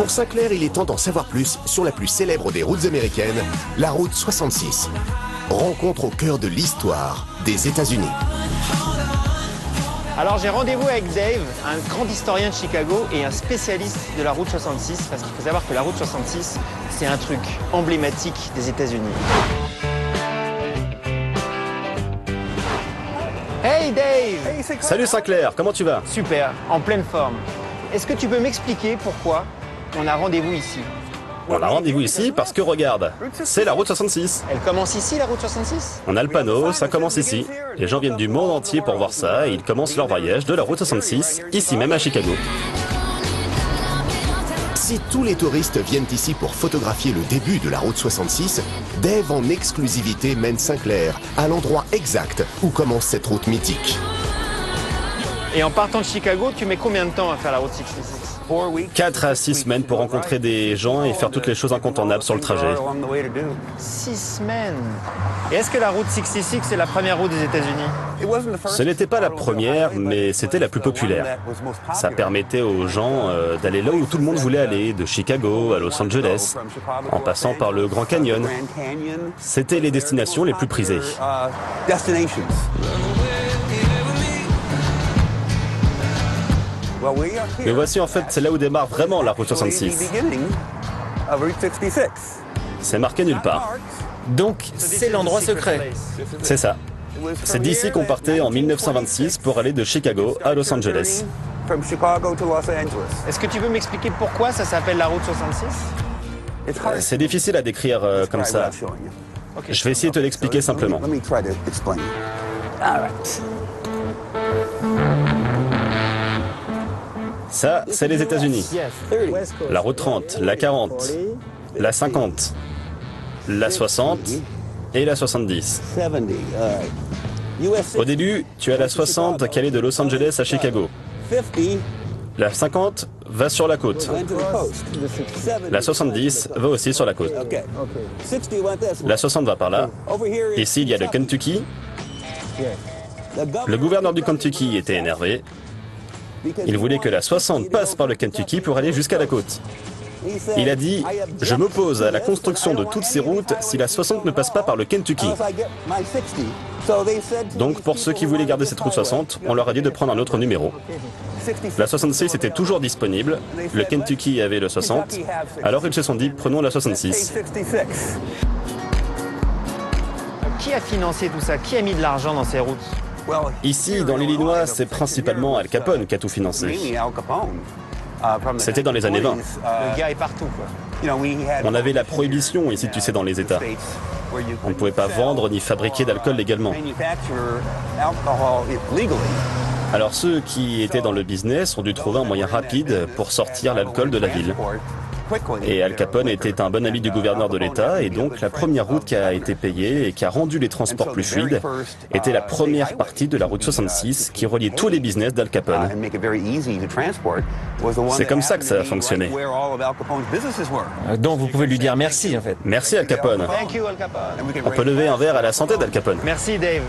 Pour Sinclair, il est temps d'en savoir plus sur la plus célèbre des routes américaines, la route 66. Rencontre au cœur de l'histoire des États-Unis. Alors j'ai rendez-vous avec Dave, un grand historien de Chicago et un spécialiste de la route 66, parce qu'il faut savoir que la route 66, c'est un truc emblématique des États-Unis. Hey Dave! Salut Sinclair, comment tu vas? Super, en pleine forme. Est-ce que tu peux m'expliquer pourquoi on a rendez-vous ici? On a rendez-vous ici parce que regarde, c'est la route 66. Elle commence ici, la route 66? On a le panneau, ça commence ici. Les gens viennent du monde entier pour voir ça et ils commencent leur voyage de la route 66, ici même à Chicago. Si tous les touristes viennent ici pour photographier le début de la route 66, Dave en exclusivité mène Sinclair à l'endroit exact où commence cette route mythique. Et en partant de Chicago, tu mets combien de temps à faire la route 66? 4 à 6 semaines pour rencontrer des gens et faire toutes les choses incontournables sur le trajet. 6 semaines. Et est-ce que la route 66 c'est la première route des États-Unis? Ce n'était pas la première, mais c'était la plus populaire. Ça permettait aux gens d'aller là où tout le monde voulait aller, de Chicago à Los Angeles, en passant par le Grand Canyon. C'était les destinations les plus prisées. Mais voici en fait, c'est là où démarre vraiment la route 66. C'est marqué nulle part. Donc, c'est l'endroit secret. C'est ça. C'est d'ici qu'on partait en 1926 pour aller de Chicago à Los Angeles. Est-ce que tu peux m'expliquer pourquoi ça s'appelle la route 66? C'est difficile à décrire comme ça. Je vais essayer de te l'expliquer simplement. Ça, c'est les États-Unis. La route 30, la 40, la 50, la 60 et la 70. Au début, tu as la 60 qui allait de Los Angeles à Chicago. La 50 va sur la côte. La 70 va aussi sur la côte. La 60 va par là. Ici, il y a le Kentucky. Le gouverneur du Kentucky était énervé. Il voulait que la 60 passe par le Kentucky pour aller jusqu'à la côte. Il a dit « Je m'oppose à la construction de toutes ces routes si la 60 ne passe pas par le Kentucky ». Donc pour ceux qui voulaient garder cette route 60, on leur a dit de prendre un autre numéro. La 66 était toujours disponible, le Kentucky avait le 60, alors ils se sont dit « Prenons la 66 ». Qui a financé tout ça? Qui a mis de l'argent dans ces routes? Ici, dans l'Illinois, c'est principalement Al Capone qui a tout financé. C'était dans les années 20. Le gars est partout, quoi. On avait la prohibition ici, tu sais, dans les États. On ne pouvait pas vendre ni fabriquer d'alcool légalement. Alors ceux qui étaient dans le business ont dû trouver un moyen rapide pour sortir l'alcool de la ville. Et Al Capone était un bon ami du gouverneur de l'État, et donc la première route qui a été payée et qui a rendu les transports plus fluides était la première partie de la route 66 qui reliait tous les business d'Al Capone. C'est comme ça que ça a fonctionné. Donc, vous pouvez lui dire merci, en fait. Merci Al Capone. Thank you, Al Capone. On peut lever un verre à la santé d'Al Capone. Merci Dave.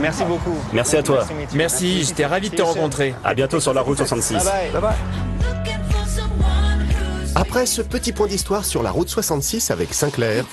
Merci beaucoup. Merci à toi. Merci, j'étais ravi de te rencontrer. À bientôt sur la route 66. Bye bye. Après ce petit point d'histoire sur la route 66 avec Sinclair,